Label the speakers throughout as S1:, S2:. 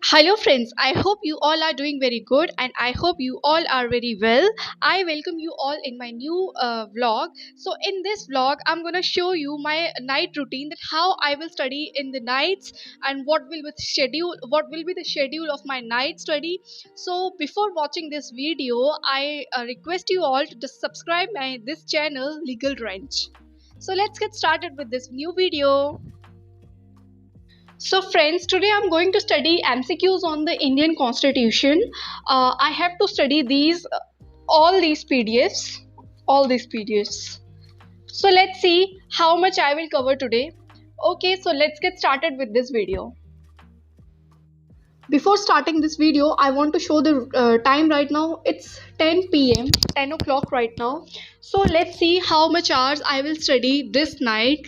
S1: Hello, friends. I hope you all are doing very good and I hope you all are very well. I welcome you all in my new vlog. So, in this vlog, I'm gonna show you my night routine, that how I will study in the nights and what will be the schedule of my night study. So, before watching this video, I request you all to just subscribe my this channel, Legal Wrench. So, let's get started with this new video. So, friends, today I'm going to study MCQs on the Indian Constitution. I have to study all these PDFs, all these PDFs. So, let's see how much I will cover today. Okay, so let's get started with this video. Before starting this video, I want to show the time right now. It's 10 p.m., 10 o'clock right now. So, let's see how much hours I will study this night.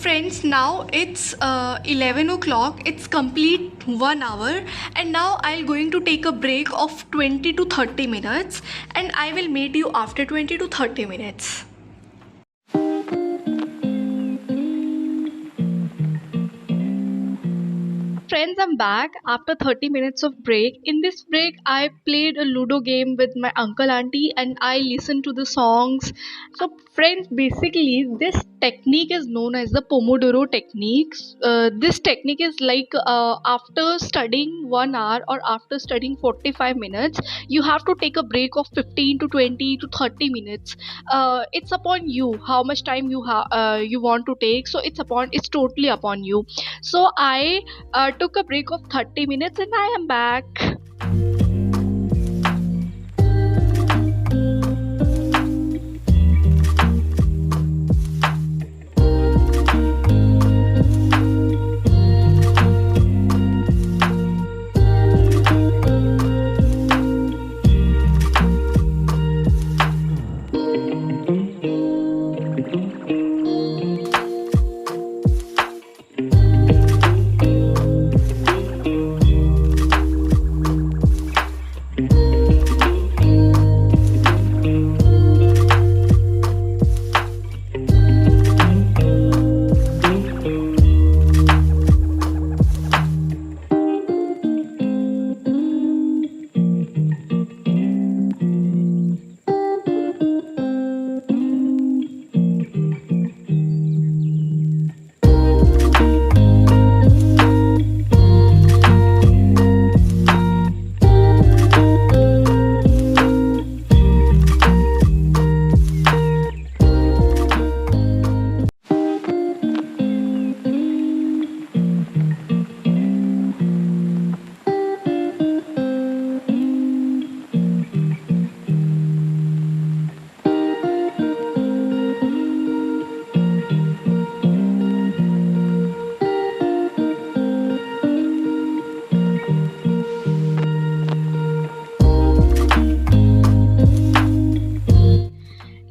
S1: friends, now it's 11 o'clock. It's complete 1 hour, and now I'm going to take a break of 20 to 30 minutes, and I will meet you after 20 to 30 minutes. Friends, I'm back after 30 minutes of break. In this break, I played a Ludo game with my uncle auntie and I listened to the songs. So, friends, basically, this technique is known as the Pomodoro technique. This technique is like after studying 1 hour or after studying 45 minutes, you have to take a break of 15 to 20 to 30 minutes. It's upon you how much time you want to take. So, it's totally upon you. So, I took a break of 30 minutes and I am back.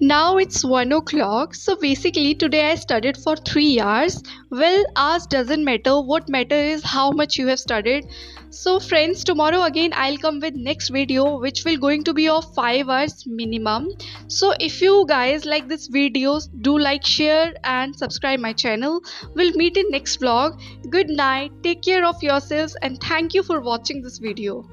S1: Now it's 1 o'clock. So basically, today I studied for 3 hours. Well, hours doesn't matter. What matter is how much you have studied. So friends, tomorrow again I'll come with next video which will going to be of 5 hours minimum. So if you guys like this videos, do like, share and subscribe my channel. We'll meet in next vlog. Good night. Take care of yourselves and thank you for watching this video.